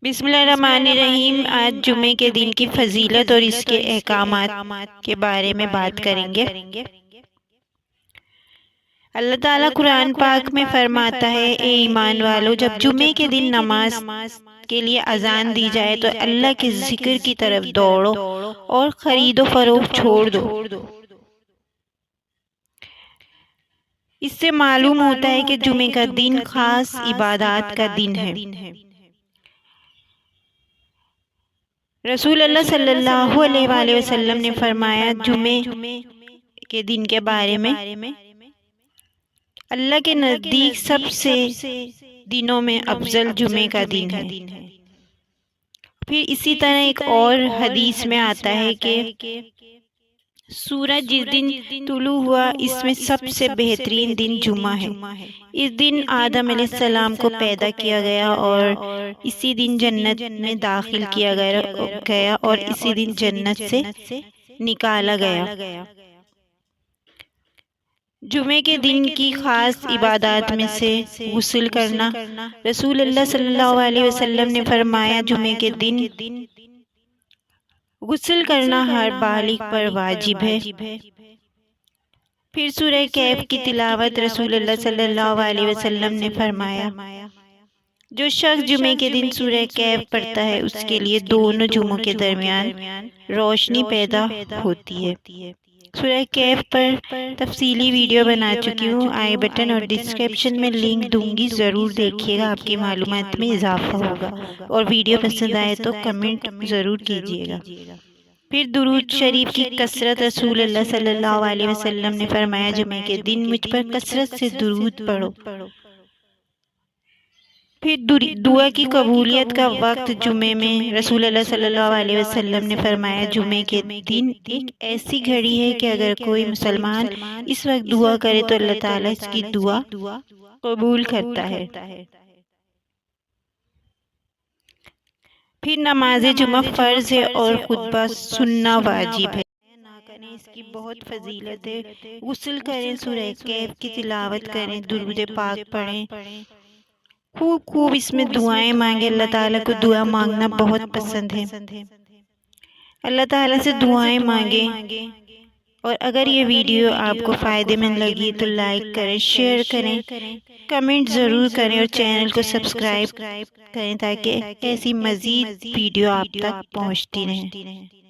بسم اللہ الرحمن الرحیم۔ آج جمعے کے دن کی فضیلت اور اس کے احکامات کے بارے میں بات کریں گے۔ اللہ تعالیٰ قرآن پاک میں فرماتا ہے، اے ایمان والو، جب جمعے کے دن نماز کے لیے اذان دی جائے تو اللہ کے ذکر کی طرف دوڑو اور خرید و فروخت چھوڑ دو۔ اس سے معلوم ہوتا ہے کہ جمعے کا دن خاص عبادات کا دن ہے۔ رسول اللہ صلی اللہ علیہ وآلہ وسلم نے فرمایا جمعے کے دن کے بارے میں، اللہ کے نزدیک سب سے دنوں میں افضل جمعے کا دن ہے۔ پھر اسی طرح ایک اور حدیث میں آتا ہے کہ سورج جس دن طلوع ہوا اس میں سب سے بہترین دن جمعہ ہے۔ اس دن آدم علیہ السلام کو پیدا کیا گیا اور اسی دن جنت میں داخل کیا گیا اور اسی دن جنت سے نکالا گیا۔ جمعے کے دن کی خاص عبادات میں سے غسل کرنا۔ رسول اللہ صلی اللہ علیہ وسلم نے فرمایا جمعے کے دن غسل کرنا ہر بالغ پر واجب ہے۔ پھر سورہ کہف کی تلاوت۔ رسول اللہ صلی اللہ علیہ وسلم نے فرمایا جو شخص جمعے کے دن سورہ کہف پڑھتا ہے اس کے لیے دونوں جمعوں کے درمیان روشنی پیدا ہوتی ہے۔ سورہ کہف پر تفصیلی ویڈیو بنا چکی ہوں، آئی بٹن اور ڈسکرپشن میں لنک دوں گی، ضرور دیکھیے گا، آپ کی معلومات میں اضافہ ہوگا۔ اور ویڈیو پسند آئے تو کمنٹ ضرور کیجیے گا۔ پھر درود شریف کی کثرت۔ رسول اللہ صلی اللہ علیہ وسلم نے فرمایا جمعے کے دن مجھ پر کثرت سے درود پڑھو۔ پھر دعا کی قبولیت کا وقت جمعے میں۔ رسول اللہ صلی اللہ علیہ وسلم نے فرمایا جمعے کے دن ایک ایسی گھڑی ہے کہ اگر کوئی مسلمان اس وقت دعا کرے تو اللہ تعالیٰ اس کی دعا قبول کرتا ہے۔ پھر نماز جمعہ فرض ہے اور خطبہ سننا واجب ہے۔ اس کی بہت فضیلت ہے۔ غسل کریں، سورہ کہف کی تلاوت کریں، درود پاک پڑھیں، خوب اس میں دعائیں مانگیں۔ اللہ تعالیٰ کو دعا مانگنا بہت پسند ہے۔ اللہ تعالیٰ سے دعائیں مانگیں۔ اور اگر یہ ویڈیو آپ کو فائدے مند لگی تو لائک کریں، شیئر کریں، کمنٹ ضرور کریں اور چینل کو سبسکرائب کریں تاکہ ایسی مزید ویڈیو آپ تک پہنچتی رہیں۔